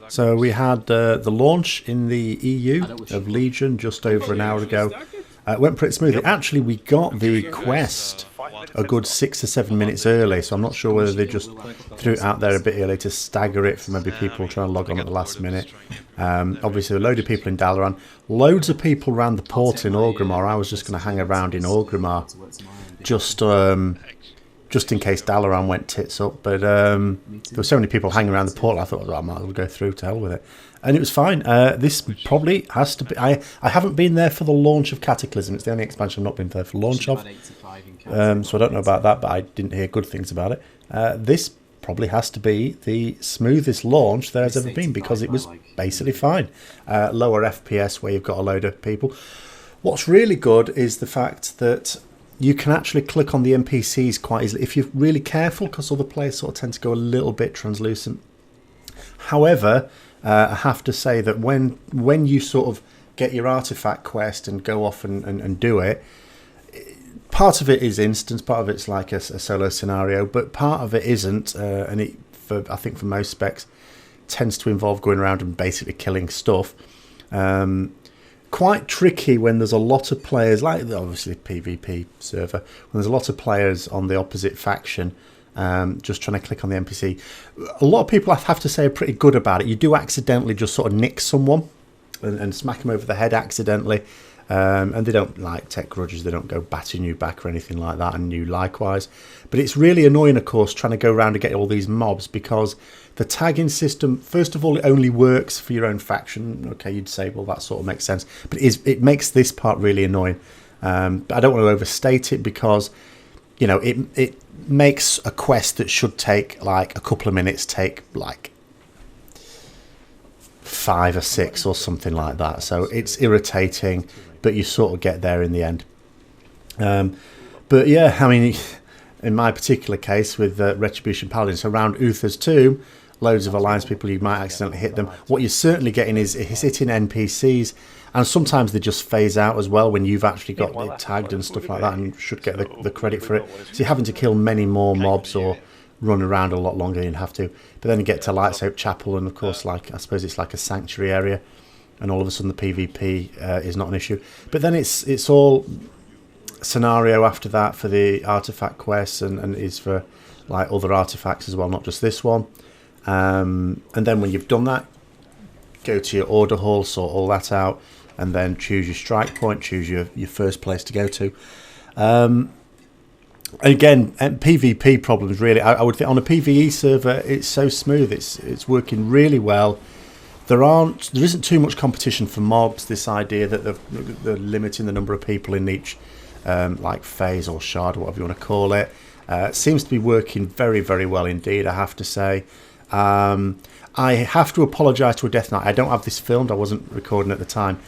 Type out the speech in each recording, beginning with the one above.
So we had the launch in the EU of Legion just over an hour ago. It went pretty smoothly. Actually, we got the quest a good 6 or 7 minutes early, so I'm not sure whether they just threw it out there a bit early to stagger it for maybe people trying to log on at the last minute. Obviously, a load of people in Dalaran, loads of people around the port in Orgrimmar. I was just going to hang around in Orgrimmar just in case Dalaran went tits up, but there were so many people hanging around the port, I thought, oh, I might as well go through, to hell with it. And it was fine. This probably has to be... I haven't been there for the launch of Cataclysm. It's the only expansion I've not been there for launch of. So I don't know about that, but I didn't hear good things about it. This probably has to be the smoothest launch there has ever been, because it was basically fine. Lower FPS where you've got a load of people. What's really good is the fact that you can actually click on the NPCs quite easily if you're really careful, because other players sort of tend to go a little bit translucent. However, I have to say that when you sort of get your artifact quest and go off and do it, part of it is instance, part of it's like a solo scenario, but part of it isn't, and I think for most specs tends to involve going around and basically killing stuff. Quite tricky when there's a lot of players, like obviously PvP server, when there's a lot of players on the opposite faction, just trying to click on the NPC. A lot of people, I have to say, are pretty good about it. You do accidentally just sort of nick someone and smack them over the head accidentally, and they don't like take grudges, they don't go batting you back or anything like that, and you likewise. But it's really annoying, of course, trying to go around and get all these mobs, because the tagging system, first of all, it only works for your own faction. Okay, you'd say, well, that sort of makes sense, but it makes this part really annoying. But I don't want to overstate it, because you know it makes a quest that should take like a couple of minutes take like 5 or 6 or something like that. So it's irritating, but you sort of get there in the end. But yeah, I mean, in my particular case with Retribution Paladins, around Uther's tomb, loads of Alliance people, you might accidentally hit them. What you're certainly getting is hitting NPCs, and sometimes they just phase out as well when you've actually got it tagged and stuff like that, and should get the credit for it. So you're having to kill many more mobs or run around a lot longer than you'd have to. But then you get to Light's Hope Chapel, and of course, like I suppose it's like a sanctuary area, and all of a sudden the PvP is not an issue. But then it's all scenario after that for the artifact quests, and is for like other artifacts as well, not just this one. And then when you've done that, go to your order hall, sort all that out, and then choose your strike point, choose your first place to go to. Again, PvP problems really. I would think on a PvE server it's so smooth, it's working really well. There isn't too much competition for mobs. This idea that they're limiting the number of people in each like phase or shard or whatever you want to call it, seems to be working very, very well indeed, I have to say. I have to apologise to a Death Knight. I don't have this filmed, I wasn't recording at the time.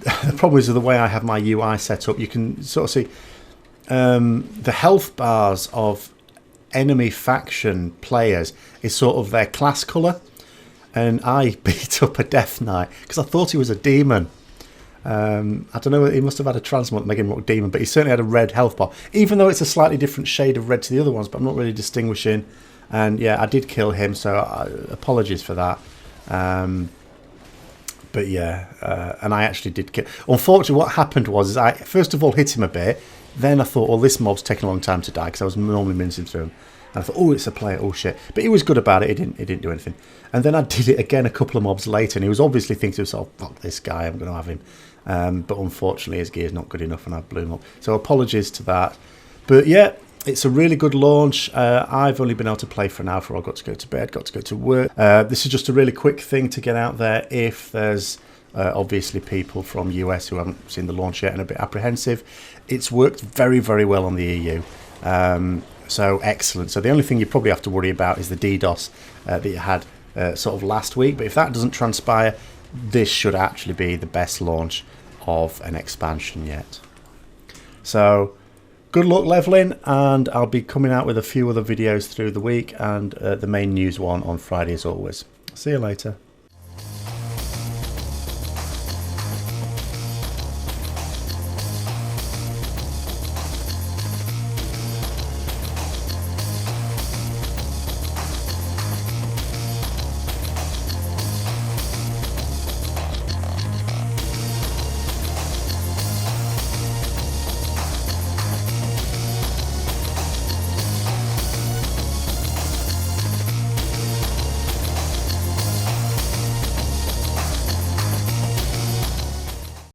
The problem is with the way I have my UI set up, you can sort of see the health bars of enemy faction players is sort of their class colour, and I beat up a Death Knight because I thought he was a demon. I don't know, he must have had a transmut making him look demon, but he certainly had a red health bar, even though it's a slightly different shade of red to the other ones, but I'm not really distinguishing. And yeah, I did kill him, so apologies for that. But yeah, and I actually did kill. Unfortunately, what happened was I first of all hit him a bit, then I thought, well, this mob's taking a long time to die, because I was normally mincing through him. And I thought, oh, it's a player, oh shit. But he was good about it, he didn't do anything. And then I did it again a couple of mobs later, and he was obviously thinking to himself, fuck this guy, I'm going to have him. But unfortunately, his gear's not good enough, and I blew him up. So apologies to that. But yeah, it's a really good launch. I've only been able to play for an hour before I got to go to bed, got to go to work. This is just a really quick thing to get out there if there's obviously people from US who haven't seen the launch yet and are a bit apprehensive. It's worked very, very well on the EU. So excellent. So the only thing you probably have to worry about is the DDoS that you had sort of last week. But if that doesn't transpire, this should actually be the best launch of an expansion yet. So good luck leveling, and I'll be coming out with a few other videos through the week, and the main news one on Friday as always. See you later.